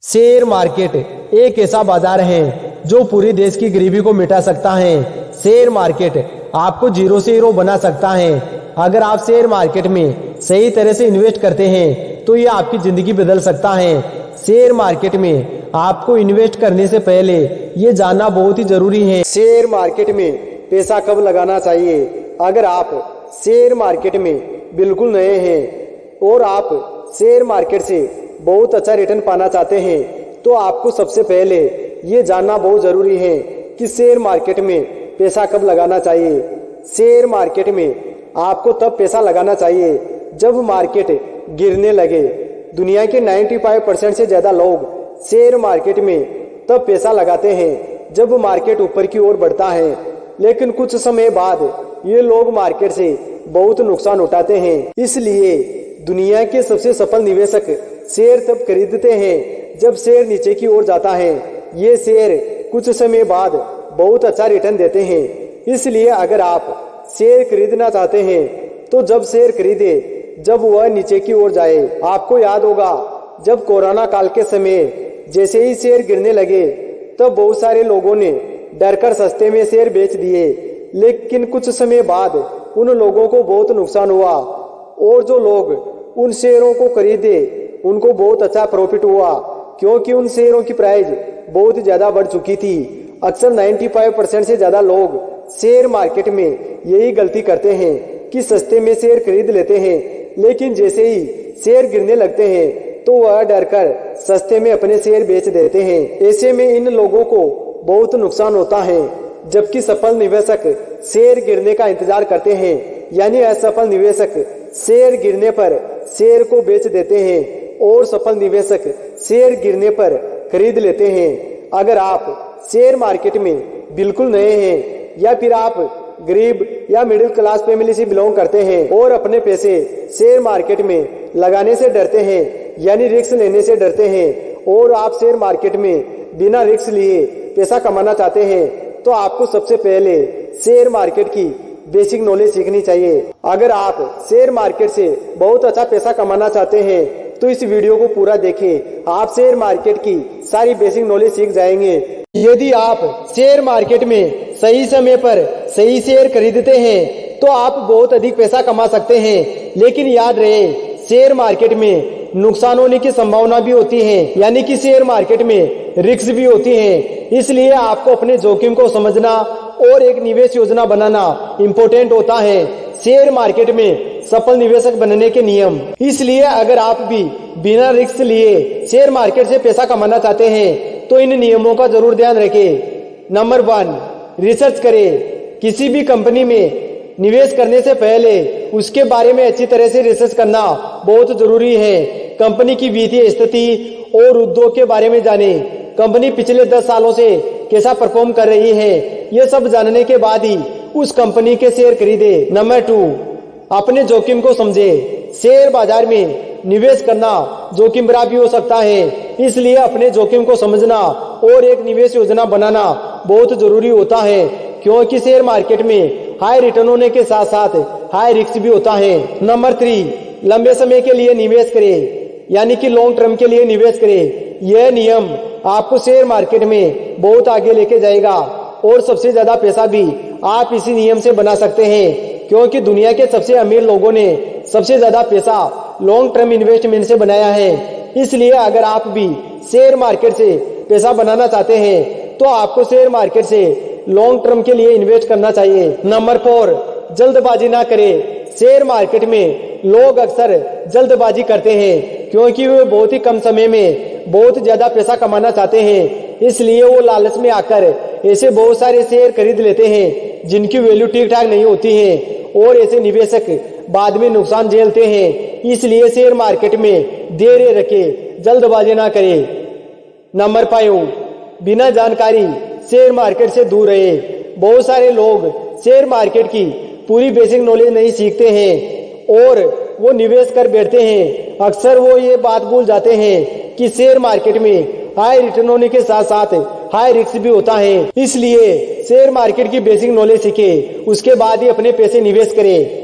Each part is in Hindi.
शेयर मार्केट एक ऐसा बाजार है जो पूरी देश की गरीबी को मिटा सकता है। शेयर मार्केट आपको जीरो से हीरो बना सकता है। अगर आप शेयर मार्केट में सही तरह से इन्वेस्ट करते हैं तो ये आपकी जिंदगी बदल सकता है। शेयर मार्केट में आपको इन्वेस्ट करने से पहले ये जानना बहुत ही जरूरी है, शेयर मार्केट में पैसा कब लगाना चाहिए। अगर आप शेयर मार्केट में बिल्कुल नए हैं और आप शेयर मार्केट से बहुत अच्छा रिटर्न पाना चाहते हैं तो आपको सबसे पहले ये जानना बहुत जरूरी है कि शेयर मार्केट में पैसा कब लगाना चाहिए। शेयर मार्केट में आपको तब पैसा लगाना चाहिए जब मार्केट गिरने लगे। दुनिया के 95% से ज्यादा लोग शेयर मार्केट में तब पैसा लगाते हैं जब मार्केट ऊपर की ओर बढ़ता है, लेकिन कुछ समय बाद ये लोग मार्केट से बहुत नुकसान उठाते हैं। इसलिए दुनिया के सबसे सफल निवेशक शेयर तब खरीदते हैं जब शेयर नीचे की ओर जाता है। ये शेयर कुछ समय बाद बहुत अच्छा रिटर्न देते हैं। इसलिए अगर आप शेयर खरीदना चाहते हैं तो जब शेयर खरीदे जब वह नीचे की ओर जाए। आपको याद होगा जब कोरोना काल के समय जैसे ही शेयर गिरने लगे तब बहुत सारे लोगों ने डरकर सस्ते में शेयर बेच दिए, लेकिन कुछ समय बाद उन लोगों को बहुत नुकसान हुआ और जो लोग उन शेयरों को खरीदे उनको बहुत अच्छा प्रॉफिट हुआ, क्योंकि उन शेयरों की प्राइस बहुत ज्यादा बढ़ चुकी थी। अक्सर 95% से ज्यादा लोग शेयर मार्केट में यही गलती करते हैं कि सस्ते में शेयर खरीद लेते हैं, लेकिन जैसे ही शेयर गिरने लगते हैं तो वह डरकर सस्ते में अपने शेयर बेच देते हैं। ऐसे में इन लोगों को बहुत नुकसान होता है, जबकि सफल निवेशक शेयर गिरने का इंतजार करते हैं। यानी असफल निवेशक शेयर गिरने पर शेयर को बेच देते हैं और सफल निवेशक शेयर गिरने पर खरीद लेते हैं। अगर आप शेयर मार्केट में बिल्कुल नए हैं या फिर आप गरीब या मिडिल क्लास फैमिली से बिलोंग करते हैं और अपने पैसे शेयर मार्केट में लगाने से डरते हैं, यानी रिस्क लेने से डरते हैं, और आप शेयर मार्केट में बिना रिस्क लिए पैसा कमाना चाहते हैं तो आपको सबसे पहले शेयर मार्केट की बेसिक नॉलेज सीखनी चाहिए। अगर आप शेयर मार्केट से बहुत अच्छा पैसा कमाना चाहते हैं तो इस वीडियो को पूरा देखें। आप शेयर मार्केट की सारी बेसिक नॉलेज सीख जाएंगे। यदि आप शेयर मार्केट में सही समय पर सही शेयर खरीदते हैं तो आप बहुत अधिक पैसा कमा सकते हैं, लेकिन याद रहे शेयर मार्केट में नुकसान होने की संभावना भी होती है, यानी कि शेयर मार्केट में रिस्क भी होती है। इसलिए आपको अपने जोखिम को समझना और एक निवेश योजना बनाना इम्पोर्टेंट होता है। शेयर मार्केट में सफल निवेशक बनने के नियम। इसलिए अगर आप भी बिना रिस्क लिए शेयर मार्केट से पैसा कमाना चाहते हैं तो इन नियमों का जरूर ध्यान रखें। नंबर 1, रिसर्च करें। किसी भी कंपनी में निवेश करने से पहले उसके बारे में अच्छी तरह से रिसर्च करना बहुत जरूरी है। कंपनी की वित्तीय स्थिति और उद्योग के बारे में जाने। कंपनी पिछले 10 सालों से कैसा परफॉर्म कर रही है, ये सब जानने के बाद ही उस कंपनी के शेयर खरीदे। नंबर 2, अपने जोखिम को समझे। शेयर बाजार में निवेश करना जोखिम भरा भी हो सकता है, इसलिए अपने जोखिम को समझना और एक निवेश योजना बनाना बहुत जरूरी होता है, क्योंकि शेयर मार्केट में हाई रिटर्न होने के साथ साथ हाई रिस्क भी होता है। नंबर 3, लंबे समय के लिए निवेश करें, यानी कि लॉन्ग टर्म के लिए निवेश करें। यह नियम आपको शेयर मार्केट में बहुत आगे लेके जाएगा और सबसे ज्यादा पैसा भी आप इसी नियम से बना सकते हैं, क्योंकि दुनिया के सबसे अमीर लोगों ने सबसे ज्यादा पैसा लॉन्ग टर्म इन्वेस्टमेंट से बनाया है। इसलिए अगर आप भी शेयर मार्केट से पैसा बनाना चाहते हैं तो आपको शेयर मार्केट से लॉन्ग टर्म के लिए इन्वेस्ट करना चाहिए। नंबर 4, जल्दबाजी ना करें। शेयर मार्केट में लोग अक्सर जल्दबाजी करते हैं क्योंकि वे बहुत ही कम समय में बहुत ज्यादा पैसा कमाना चाहते हैं। इसलिए वो लालच में आकर ऐसे बहुत सारे शेयर खरीद लेते हैं जिनकी वैल्यू ठीक ठाक नहीं होती है, और ऐसे निवेशक बाद में नुकसान झेलते हैं। इसलिए शेयर मार्केट में धैर्य रखें, जल्दबाजी ना करें। नंबर 5, बिना जानकारी शेयर मार्केट से दूर रहे। बहुत सारे लोग शेयर मार्केट की पूरी बेसिक नॉलेज नहीं सीखते हैं और वो निवेश कर बैठते हैं। अक्सर वो ये बात भूल जाते हैं कि शेयर मार्केट में हाई रिटर्न होने के साथ साथ हाई रिस्क भी होता है। इसलिए शेयर मार्केट की बेसिक नॉलेज सीखे, उसके बाद ही अपने पैसे निवेश करें।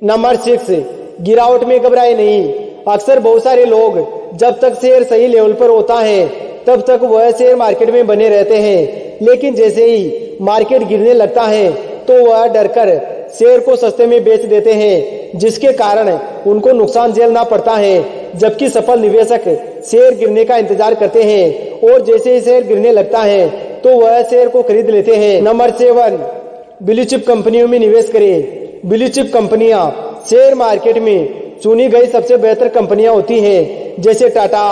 नंबर 6, गिरावट में घबराए नहीं। अक्सर बहुत सारे लोग जब तक शेयर सही लेवल पर होता है तब तक वह शेयर मार्केट में बने रहते हैं, लेकिन जैसे ही मार्केट गिरने लगता है तो वह डरकर शेयर को सस्ते में बेच देते हैं, जिसके कारण उनको नुकसान झेलना पड़ता है। जबकि सफल निवेशक शेयर गिरने का इंतजार करते हैं और जैसे ही शेयर गिरने लगता है तो वह शेयर को खरीद लेते हैं। नंबर 7, ब्लू चिप कंपनियों में निवेश करें। ब्लू चिप कंपनियां शेयर मार्केट में चुनी गई सबसे बेहतर कंपनियां होती हैं, जैसे टाटा,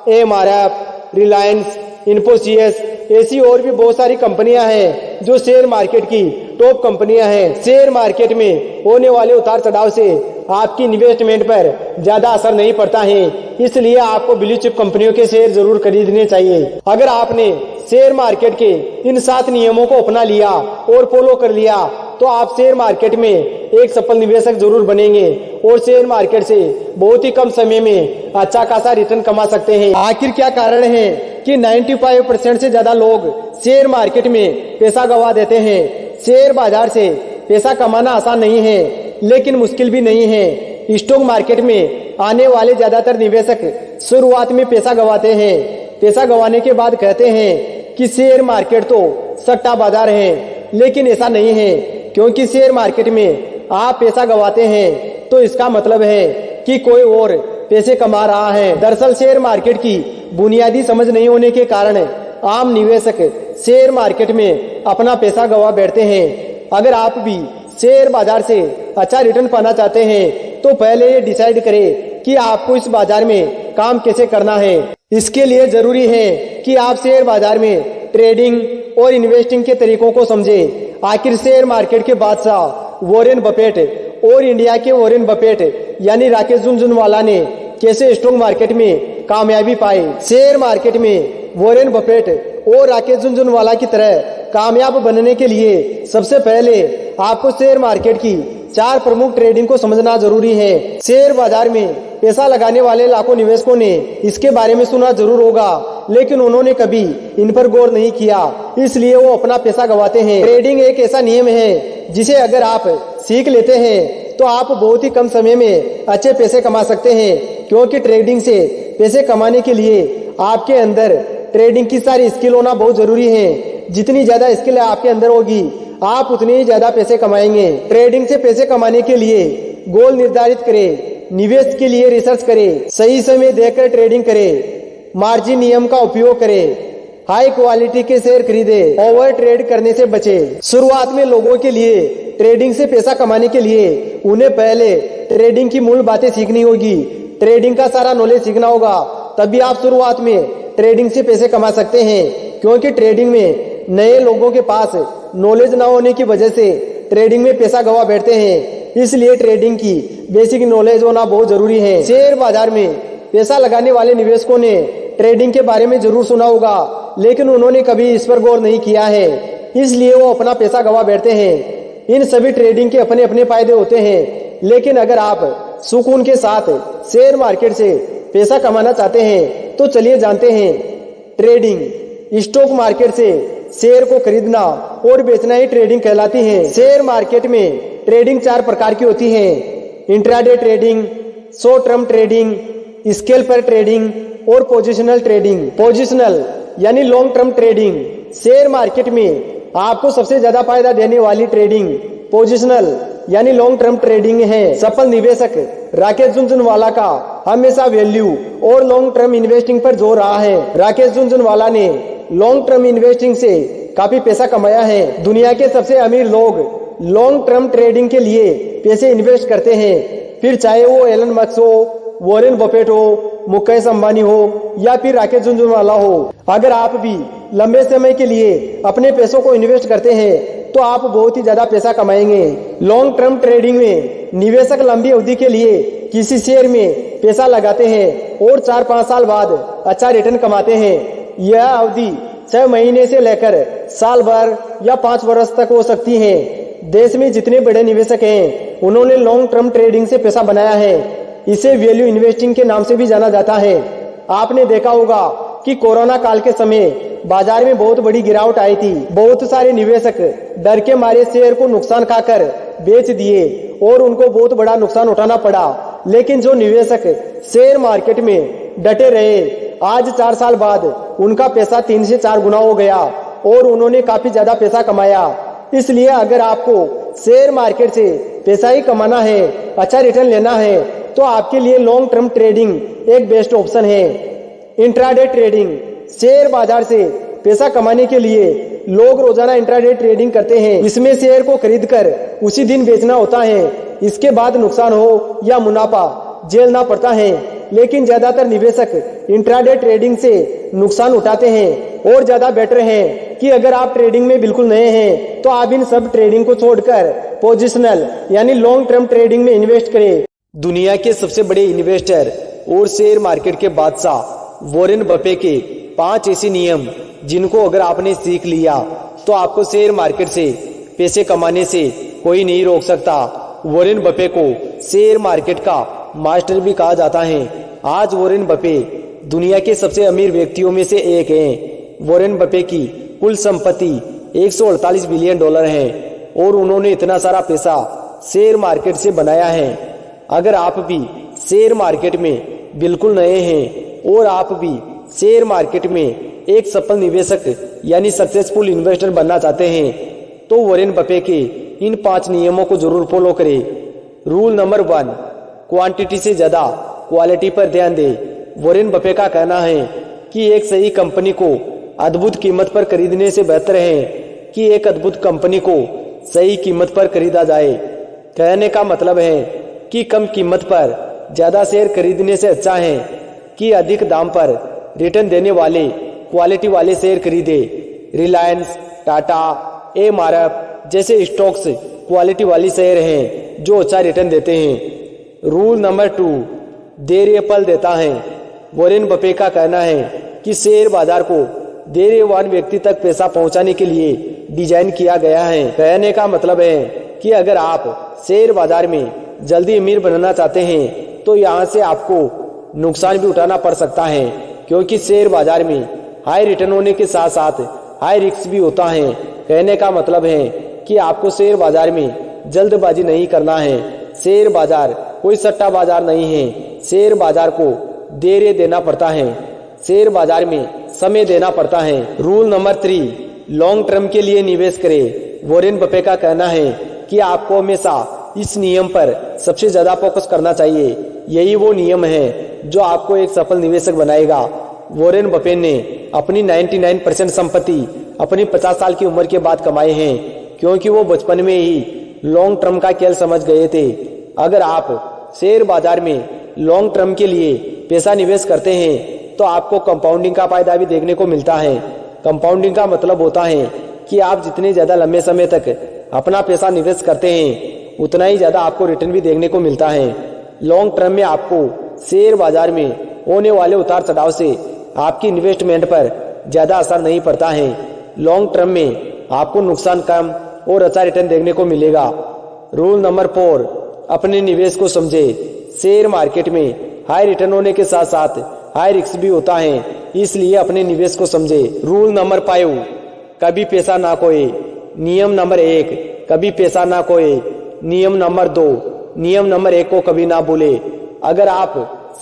एमआरएफ, रिलायंस, इन्फोसिस, ऐसी और भी बहुत सारी कंपनियां हैं जो शेयर मार्केट की टॉप कंपनियां हैं। शेयर मार्केट में होने वाले उतार चढ़ाव से आपकी इन्वेस्टमेंट पर ज्यादा असर नहीं पड़ता है, इसलिए आपको ब्लू चिप कंपनियों के शेयर जरूर खरीदने चाहिए। अगर आपने शेयर मार्केट के इन 7 नियमों को अपना लिया और फॉलो कर लिया तो आप शेयर मार्केट में एक सफल निवेशक जरूर बनेंगे और शेयर मार्केट से बहुत ही कम समय में अच्छा खासा रिटर्न कमा सकते हैं। आखिर क्या कारण है कि 95% से ज्यादा लोग शेयर मार्केट में पैसा गंवा देते हैं? शेयर बाजार से पैसा कमाना आसान नहीं है, लेकिन मुश्किल भी नहीं है। स्टॉक मार्केट में आने वाले ज्यादातर निवेशक शुरुआत में पैसा गंवाते हैं। पैसा गंवाने के बाद कहते हैं कि शेयर मार्केट तो सट्टा बाजार है, लेकिन ऐसा नहीं है, क्योंकि शेयर मार्केट में आप पैसा गंवाते हैं तो इसका मतलब है कि कोई और पैसे कमा रहा है। दरअसल शेयर मार्केट की बुनियादी समझ नहीं होने के कारण आम निवेशक शेयर मार्केट में अपना पैसा गंवा बैठते हैं। अगर आप भी शेयर बाजार से अच्छा रिटर्न पाना चाहते हैं तो पहले ये डिसाइड करें कि आपको इस बाजार में काम कैसे करना है। इसके लिए जरूरी है कि आप शेयर बाजार में ट्रेडिंग और इन्वेस्टिंग के तरीकों को समझें। आखिर शेयर मार्केट के बादशाह वॉरेन बफेट और इंडिया के वॉरेन बफेट यानी राकेश झुनझुनवाला ने कैसे स्टॉक मार्केट में कामयाबी पाई? शेयर मार्केट में वॉरेन बफेट और राकेश झुनझुनवाला की तरह कामयाब बनने के लिए सबसे पहले आपको शेयर मार्केट की 4 प्रमुख ट्रेडिंग को समझना जरूरी है। शेयर बाजार में पैसा लगाने वाले लाखों निवेशकों ने इसके बारे में सुना जरूर होगा, लेकिन उन्होंने कभी इन पर गौर नहीं किया, इसलिए वो अपना पैसा गंवाते हैं। ट्रेडिंग एक ऐसा नियम है जिसे अगर आप सीख लेते हैं तो आप बहुत ही कम समय में अच्छे पैसे कमा सकते हैं, क्योंकि ट्रेडिंग से पैसे कमाने के लिए आपके अंदर ट्रेडिंग की सारी स्किल होना बहुत जरूरी है। जितनी ज्यादा स्किल आपके अंदर होगी आप उतने ही ज्यादा पैसे कमाएंगे। ट्रेडिंग से पैसे कमाने के लिए गोल निर्धारित करें, निवेश के लिए रिसर्च करें, सही समय देखकर ट्रेडिंग करें, मार्जिन नियम का उपयोग करें, हाई क्वालिटी के शेयर खरीदे, ओवर ट्रेड करने से बचे। शुरुआत में लोगों के लिए ट्रेडिंग से पैसा कमाने के लिए उन्हें पहले ट्रेडिंग की मूल बातें सीखनी होगी, ट्रेडिंग का सारा नॉलेज सीखना होगा, तभी आप शुरुआत में ट्रेडिंग से पैसे कमा सकते हैं। क्योंकि ट्रेडिंग में नए लोगों के पास नॉलेज न होने की वजह से ट्रेडिंग में पैसा गंवा बैठते हैं, इसलिए ट्रेडिंग की बेसिक नॉलेज होना बहुत जरूरी है। शेयर बाजार में पैसा लगाने वाले निवेशकों ने ट्रेडिंग के बारे में जरूर सुना होगा, लेकिन उन्होंने कभी इस पर गौर नहीं किया है, इसलिए वो अपना पैसा गंवा बैठते हैं। इन सभी ट्रेडिंग के अपने अपने फायदे होते हैं, लेकिन अगर आप सुकून के साथ शेयर मार्केट से पैसा कमाना चाहते हैं तो चलिए जानते हैं ट्रेडिंग। स्टॉक मार्केट से शेयर को खरीदना और बेचना ही ट्रेडिंग कहलाती है। शेयर मार्केट में ट्रेडिंग 4 प्रकार की होती है: intraday trading, short term trading, scale पर ट्रेडिंग और पोजिशनल ट्रेडिंग। पोजिशनल यानी long term trading. Share market में आपको सबसे ज्यादा फायदा देने वाली ट्रेडिंग पोजिशनल यानी लॉन्ग टर्म ट्रेडिंग है। सफल निवेशक राकेश झुनझुनवाला का हमेशा वैल्यू और लॉन्ग टर्म इन्वेस्टिंग पर जोर रहा है। राकेश झुनझुनवाला ने लॉन्ग टर्म इन्वेस्टिंग से काफी पैसा कमाया है। दुनिया के सबसे अमीर लोग लॉन्ग टर्म ट्रेडिंग के लिए पैसे इन्वेस्ट करते हैं, फिर चाहे वो एलन मस्क हो, वॉरेन बफेट हो, मुकेश अंबानी हो या फिर राकेश झुनझुनवाला हो। अगर आप भी लंबे समय के लिए अपने पैसों को इन्वेस्ट करते हैं तो आप बहुत ही ज्यादा पैसा कमाएंगे। लॉन्ग टर्म ट्रेडिंग में निवेशक लंबी अवधि के लिए किसी शेयर में पैसा लगाते हैं और 4-5 साल बाद अच्छा रिटर्न कमाते हैं। यह अवधि 6 महीने से लेकर साल भर या 5 वर्ष तक हो सकती है। देश में जितने बड़े निवेशक हैं उन्होंने लॉन्ग टर्म ट्रेडिंग से पैसा बनाया है। इसे वैल्यू इन्वेस्टिंग के नाम से भी जाना जाता है। आपने देखा होगा कि कोरोना काल के समय बाजार में बहुत बड़ी गिरावट आई थी। बहुत सारे निवेशक डर के मारे शेयर को नुकसान खाकर बेच दिए और उनको बहुत बड़ा नुकसान उठाना पड़ा। लेकिन जो निवेशक शेयर मार्केट में डटे रहे, आज 4 साल बाद उनका पैसा 3 से 4 गुना हो गया और उन्होंने काफी ज्यादा पैसा कमाया। इसलिए अगर आपको शेयर मार्केट से पैसा ही कमाना है, अच्छा रिटर्न लेना है, तो आपके लिए लॉन्ग टर्म ट्रेडिंग एक बेस्ट ऑप्शन है। इंट्राडे ट्रेडिंग, शेयर बाजार से पैसा कमाने के लिए लोग रोजाना इंट्राडे ट्रेडिंग करते हैं। इसमें शेयर को खरीदकर उसी दिन बेचना होता है। इसके बाद नुकसान हो या मुनाफा झेलना पड़ता है, लेकिन ज्यादातर निवेशक इंट्राडे ट्रेडिंग से नुकसान उठाते हैं। और ज्यादा बेटर है कि अगर आप ट्रेडिंग में बिल्कुल नए हैं तो आप इन सब ट्रेडिंग को छोड़कर पोजिशनल यानी लॉन्ग टर्म ट्रेडिंग में इन्वेस्ट करें। दुनिया के सबसे बड़े इन्वेस्टर और शेयर मार्केट के बादशाह वॉरेन बफे के 5 ऐसे नियम जिनको अगर आपने सीख लिया तो आपको शेयर मार्केट से पैसे कमाने से कोई नहीं रोक सकता। वॉरेन बफे को शेयर मार्केट का मास्टर भी कहा जाता है। आज वॉरेन बफे दुनिया के सबसे अमीर व्यक्तियों में से एक हैं। वॉरेन बफे की कुल संपत्ति 148 बिलियन डॉलर है और उन्होंने इतना सारा पैसा शेयर मार्केट से बनाया है। अगर आप भी शेयर मार्केट में बिल्कुल नए हैं और आप भी शेयर मार्केट में एक सफल निवेशक यानी सक्सेसफुल इन्वेस्टर बनना चाहते हैं तो वॉरेन बफे के इन 5 नियमों को जरूर फॉलो करें। रूल नंबर 1, क्वांटिटी से ज्यादा क्वालिटी पर ध्यान दें। वॉरेन बफे का कहना है कि एक सही कंपनी को अद्भुत कीमत पर खरीदने से बेहतर है कि एक अद्भुत कंपनी को सही कीमत पर खरीदा जाए। कहने का मतलब है कि कम कीमत पर ज्यादा शेयर खरीदने से अच्छा है कि अधिक दाम पर रिटर्न देने वाले क्वालिटी वाले शेयर खरीदे। रिलायंस, टाटा, एमआरएफ जैसे स्टॉक्स क्वालिटी वाली शेयर हैं जो अच्छा रिटर्न देते हैं। रूल नंबर 2, देर फल देता है। वॉरेन बफे का कहना है कि शेयर बाजार को धैर्यवान व्यक्ति तक पैसा पहुंचाने के लिए डिजाइन किया गया है। कहने का मतलब है कि अगर आप शेयर बाजार में जल्दी अमीर बनना चाहते हैं तो यहाँ से आपको नुकसान भी उठाना पड़ सकता है, क्योंकि शेयर बाजार में हाई रिटर्न होने के साथ साथ हाई रिस्क भी होता है। कहने का मतलब है कि आपको शेयर बाजार में जल्दबाजी नहीं करना है। शेयर बाजार कोई सट्टा बाजार नहीं है। शेयर बाजार को देर देना पड़ता है। शेयर बाजार में समय देना पड़ता है। रूल नंबर 3, लॉन्ग टर्म के लिए निवेश करें। वॉरेन बफे का कहना है कि आपको हमेशा इस नियम पर सबसे ज्यादा फोकस करना चाहिए। यही वो नियम है जो आपको एक सफल निवेशक बनाएगा। वॉरेन बफे ने अपनी 99% संपत्ति अपनी 50 साल की उम्र के बाद कमाए हैं, क्योंकि वो बचपन में ही लॉन्ग टर्म का खेल समझ गए थे। अगर आप शेयर बाजार में लॉन्ग टर्म के लिए पैसा निवेश करते हैं तो आपको कंपाउंडिंग का फायदा भी देखने को मिलता है। कंपाउंडिंग का मतलब होता है कि आप जितने ज्यादा लंबे समय तक अपना पैसा निवेश करते हैं उतना ही ज्यादा आपको रिटर्न भी देखने को मिलता है। लॉन्ग टर्म में आपको शेयर बाजार में होने वाले उतार चढ़ाव से आपकी इन्वेस्टमेंट पर ज्यादा असर नहीं पड़ता है। लॉन्ग टर्म में आपको नुकसान कम और अच्छा रिटर्न देखने को मिलेगा। रूल नंबर 4, अपने निवेश को समझे। शेयर मार्केट में हाई रिटर्न होने के साथ साथ हाई रिस्क भी होता है, इसलिए अपने निवेश को समझे। रूल नंबर 5, कभी पैसा ना खोए। नियम नंबर 1, कभी पैसा ना खोए। नियम नंबर 2, नियम नंबर 1 को कभी ना भूले। अगर आप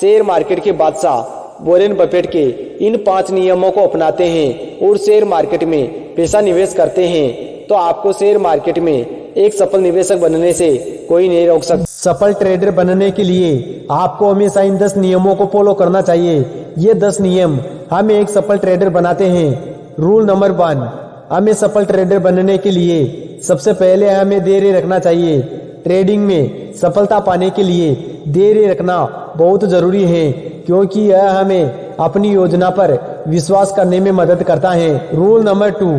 शेयर मार्केट के बादशाह वॉरेन बफेट के इन 5 नियमों को अपनाते हैं और शेयर मार्केट में पैसा निवेश करते हैं तो आपको शेयर मार्केट में एक सफल निवेशक बनने से कोई नहीं रोक सकता। सफल ट्रेडर बनने के लिए आपको हमेशा इन 10 नियमों को फॉलो करना चाहिए। ये 10 नियम हमें एक सफल ट्रेडर बनाते हैं। रूल नंबर 1, हमें सफल ट्रेडर बनने के लिए सबसे पहले हमें धैर्य रखना चाहिए। ट्रेडिंग में सफलता पाने के लिए धैर्य रखना बहुत जरूरी है, क्योंकि यह हमें अपनी योजना पर विश्वास करने में मदद करता है। रूल नंबर 2,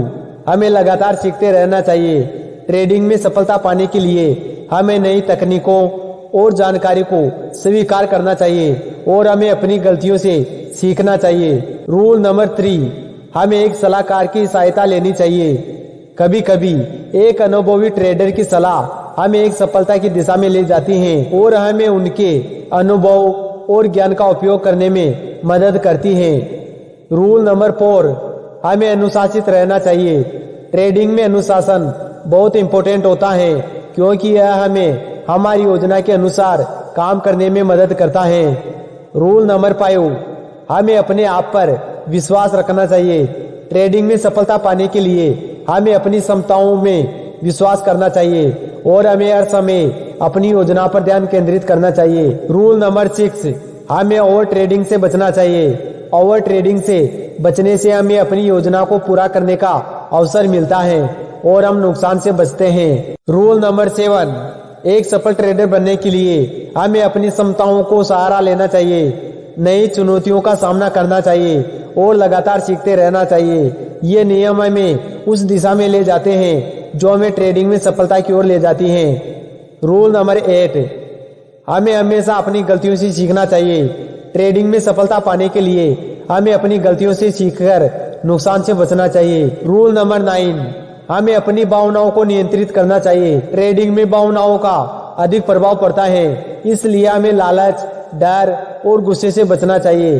हमें लगातार सीखते रहना चाहिए। ट्रेडिंग में सफलता पाने के लिए हमें नई तकनीकों और जानकारी को स्वीकार करना चाहिए और हमें अपनी गलतियों से सीखना चाहिए। रूल नंबर 3, हमें एक सलाहकार की सहायता लेनी चाहिए। कभी कभी एक अनुभवी ट्रेडर की सलाह हमें एक सफलता की दिशा में ले जाती है और हमें उनके अनुभव और ज्ञान का उपयोग करने में मदद करती है। रूल नंबर 4, हमें अनुशासित रहना चाहिए। ट्रेडिंग में अनुशासन बहुत इंपॉर्टेंट होता है, क्योंकि यह हमें हमारी योजना के अनुसार काम करने में मदद करता है। रूल नंबर 5, हमें अपने आप पर विश्वास रखना चाहिए। ट्रेडिंग में सफलता पाने के लिए हमें अपनी क्षमताओं में विश्वास करना चाहिए और हमें हर समय अपनी योजना पर ध्यान केंद्रित करना चाहिए। रूल नंबर 6, हमें ओवर ट्रेडिंग से बचना चाहिए। ओवर ट्रेडिंग से बचने से हमें अपनी योजना को पूरा करने का अवसर मिलता है और हम नुकसान से बचते हैं। रूल नंबर 7, एक सफल ट्रेडर बनने के लिए हमें अपनी क्षमताओं को सहारा लेना चाहिए, नई चुनौतियों का सामना करना चाहिए और लगातार सीखते रहना चाहिए। ये नियम हमें उस दिशा में ले जाते हैं जो हमें ट्रेडिंग में सफलता की ओर ले जाती हैं। रूल नंबर 8, हमें हमेशा अपनी गलतियों से सीखना चाहिए। ट्रेडिंग में सफलता पाने के लिए हमें अपनी गलतियों से सीखकर नुकसान से बचना चाहिए। रूल नंबर 9, हमें अपनी भावनाओं को नियंत्रित करना चाहिए। ट्रेडिंग में भावनाओं का अधिक प्रभाव पड़ता है, इसलिए हमें लालच, डर और गुस्से से बचना चाहिए।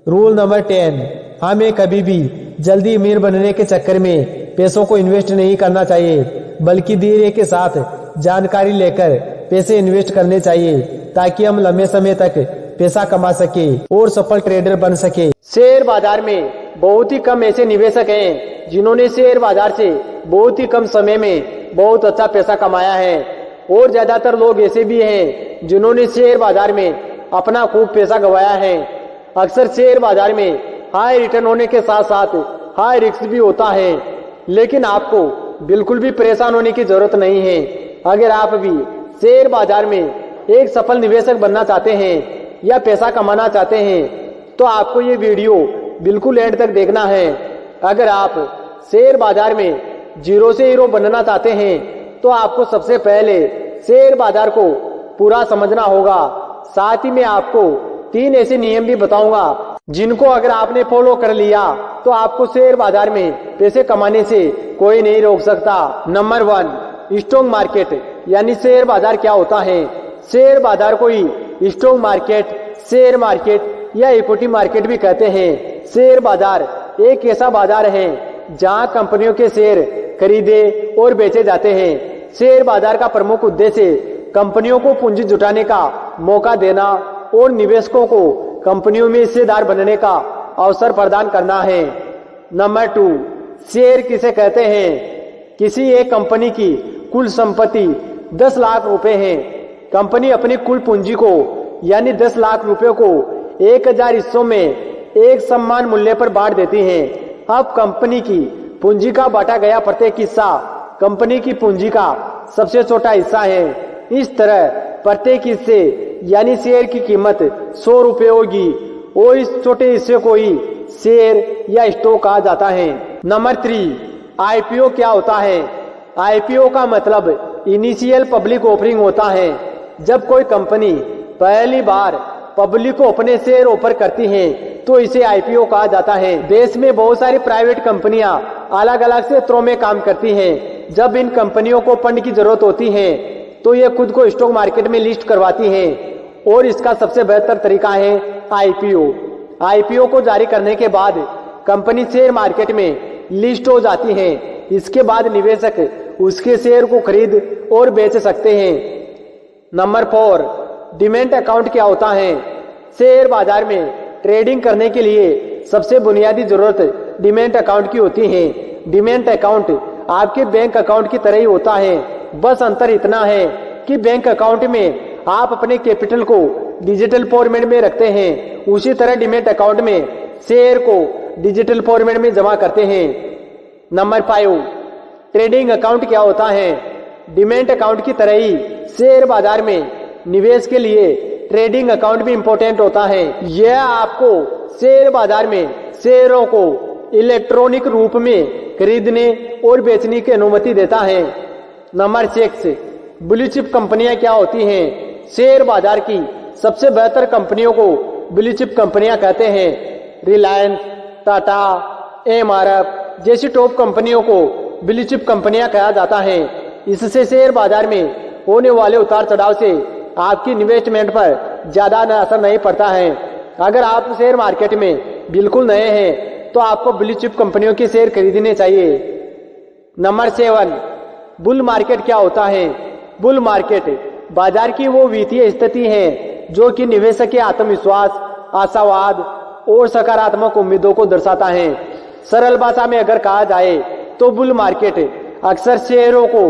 रूल नंबर 10, हमें कभी भी जल्दी अमीर बनने के चक्कर में पैसों को इन्वेस्ट नहीं करना चाहिए, बल्कि धीरे के साथ जानकारी लेकर पैसे इन्वेस्ट करने चाहिए ताकि हम लंबे समय तक पैसा कमा सके और सफल ट्रेडर बन सके। शेयर बाजार में बहुत ही कम ऐसे निवेशक हैं जिन्होंने शेयर बाजार से बहुत ही कम समय में बहुत अच्छा पैसा कमाया है और ज्यादातर लोग ऐसे भी हैं जिन्होंने शेयर बाजार में अपना खूब पैसा गंवाया है। अक्सर शेयर बाजार में हाई रिटर्न होने के साथ साथ हाई रिस्क भी होता है, लेकिन आपको बिल्कुल भी परेशान होने की जरूरत नहीं है। अगर आप भी शेयर बाजार में एक सफल निवेशक बनना चाहते हैं या पैसा कमाना चाहते हैं तो आपको ये वीडियो बिल्कुल एंड तक देखना है। अगर आप शेयर बाजार में जीरो से हीरो बनना चाहते हैं तो आपको सबसे पहले शेयर बाजार को पूरा समझना होगा। साथ ही मैं आपको 3 ऐसे नियम भी बताऊंगा जिनको अगर आपने फॉलो कर लिया तो आपको शेयर बाजार में पैसे कमाने से कोई नहीं रोक सकता। नंबर 1, स्टॉक मार्केट यानी शेयर बाजार क्या होता है। शेयर बाजार को ही स्टॉक मार्केट, शेयर मार्केट या इक्विटी मार्केट भी कहते हैं। शेयर बाजार एक ऐसा बाजार है जहां कंपनियों के शेयर खरीदे और बेचे जाते हैं। शेयर बाजार का प्रमुख उद्देश्य कंपनियों को पूंजी जुटाने का मौका देना और निवेशकों को कंपनियों में हिस्सेदार बनने का अवसर प्रदान करना है। नंबर 2, शेयर किसे कहते हैं। किसी एक कंपनी की कुल संपत्ति 10 लाख रुपए है। कंपनी अपनी कुल पूंजी को यानी 10 लाख रुपए को 1000 हिस्सों में एक समान मूल्य पर बांट देती है। अब कंपनी की पूंजी का बांटा गया प्रत्येक हिस्सा कंपनी की पूंजी का सबसे छोटा हिस्सा है। इस तरह प्रत्येक हिस्से यानी शेयर की कीमत 100 रुपए होगी और इस छोटे हिस्से को ही शेयर या स्टॉक कहा जाता है। नंबर 3, आईपीओ क्या होता है। आईपीओ का मतलब इनिशियल पब्लिक ऑफरिंग होता है। जब कोई कंपनी पहली बार पब्लिक को अपने शेयर ऑफर करती है तो इसे आईपीओ कहा जाता है। देश में बहुत सारी प्राइवेट कंपनियां अलग अलग क्षेत्रों में काम करती हैं। जब इन कंपनियों को फंड की जरूरत होती है तो ये खुद को स्टॉक मार्केट में लिस्ट करवाती हैं और इसका सबसे बेहतर तरीका है आईपीओ। आईपीओ को जारी करने के बाद कंपनी शेयर मार्केट में लिस्ट हो जाती है। इसके बाद निवेशक उसके शेयर को खरीद और बेच सकते हैं। नंबर 4, डीमैट अकाउंट क्या होता है। शेयर बाजार में ट्रेडिंग करने के लिए सबसे बुनियादी जरूरत डीमैट अकाउंट की होती है। डीमैट अकाउंट आपके बैंक अकाउंट की तरह ही होता है, बस अंतर इतना है कि बैंक अकाउंट में आप अपने कैपिटल को डिजिटल फॉर्मेट में रखते हैं, उसी तरह डीमैट अकाउंट में शेयर को डिजिटल फॉर्मेट में जमा करते हैं। नंबर 5, ट्रेडिंग अकाउंट क्या होता है। डीमैट अकाउंट की तरह ही शेयर बाजार में निवेश के लिए ट्रेडिंग अकाउंट भी इम्पोर्टेंट होता है। यह आपको शेयर बाजार में शेयरों को इलेक्ट्रॉनिक रूप में खरीदने और बेचने की अनुमति देता है। नंबर 6, ब्लू चिप कंपनियां क्या होती हैं। शेयर बाजार की सबसे बेहतर कंपनियों को ब्लू चिप कंपनियां कहते हैं। रिलायंस, टाटा, एमआरएफ जैसी टॉप कंपनियों को ब्लू चिप कंपनियां कहा जाता है। इससे शेयर बाजार में होने वाले उतार चढ़ाव से आपकी इन्वेस्टमेंट पर ज्यादा असर नहीं पड़ता है। अगर आप शेयर मार्केट में बिल्कुल नए हैं तो आपको ब्लू चिप कंपनियों के शेयर खरीदने चाहिए। नंबर 7, बुल मार्केट क्या होता है। बुल मार्केट बाजार की वो वित्तीय स्थिति है जो कि निवेशक के आत्मविश्वास, आशावाद और सकारात्मक उम्मीदों को दर्शाता है। सरल भाषा में अगर कहा जाए तो बुल मार्केट अक्सर शेयरों को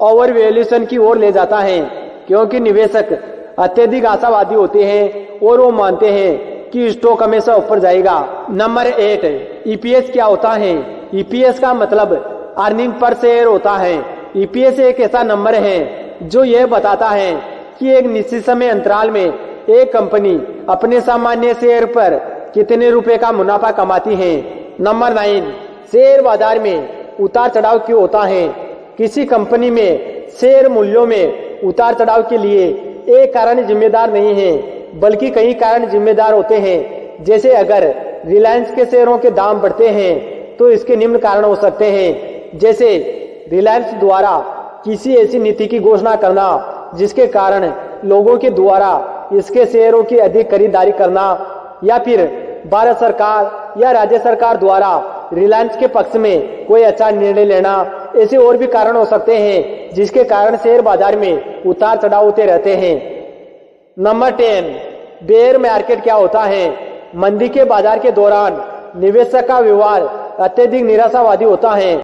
ओवर वैल्यूएशन की ओर ले जाता है, क्योंकि निवेशक अत्यधिक आशावादी होते हैं और वो मानते हैं कि स्टॉक हमेशा ऊपर जाएगा। नंबर 8, ईपीएस क्या होता है? ईपीएस का मतलब अर्निंग पर शेयर होता है। ईपीएस एक ऐसा नंबर है जो यह बताता है कि एक निश्चित समय अंतराल में एक कंपनी अपने सामान्य शेयर पर कितने रुपए का मुनाफा कमाती है। नंबर 9, शेयर बाजार में उतार चढ़ाव क्यों होता है? किसी कंपनी में शेयर मूल्यों में उतार चढ़ाव के लिए एक कारण जिम्मेदार नहीं है, बल्कि कई कारण जिम्मेदार होते हैं। जैसे अगर रिलायंस के शेयरों के दाम बढ़ते हैं तो इसके निम्न कारण हो सकते हैं, जैसे रिलायंस द्वारा किसी ऐसी नीति की घोषणा करना जिसके कारण लोगों के द्वारा इसके शेयरों की अधिक खरीदारी करना, या फिर भारत सरकार या राज्य सरकार द्वारा रिलायंस के पक्ष में कोई अच्छा निर्णय लेना। ऐसे और भी कारण हो सकते हैं जिसके कारण शेयर बाजार में उतार चढ़ाव होते रहते हैं। नंबर 10, बेयर मार्केट क्या होता है? मंदी के बाजार के दौरान निवेशक का व्यवहार अत्यधिक निराशावादी होता है।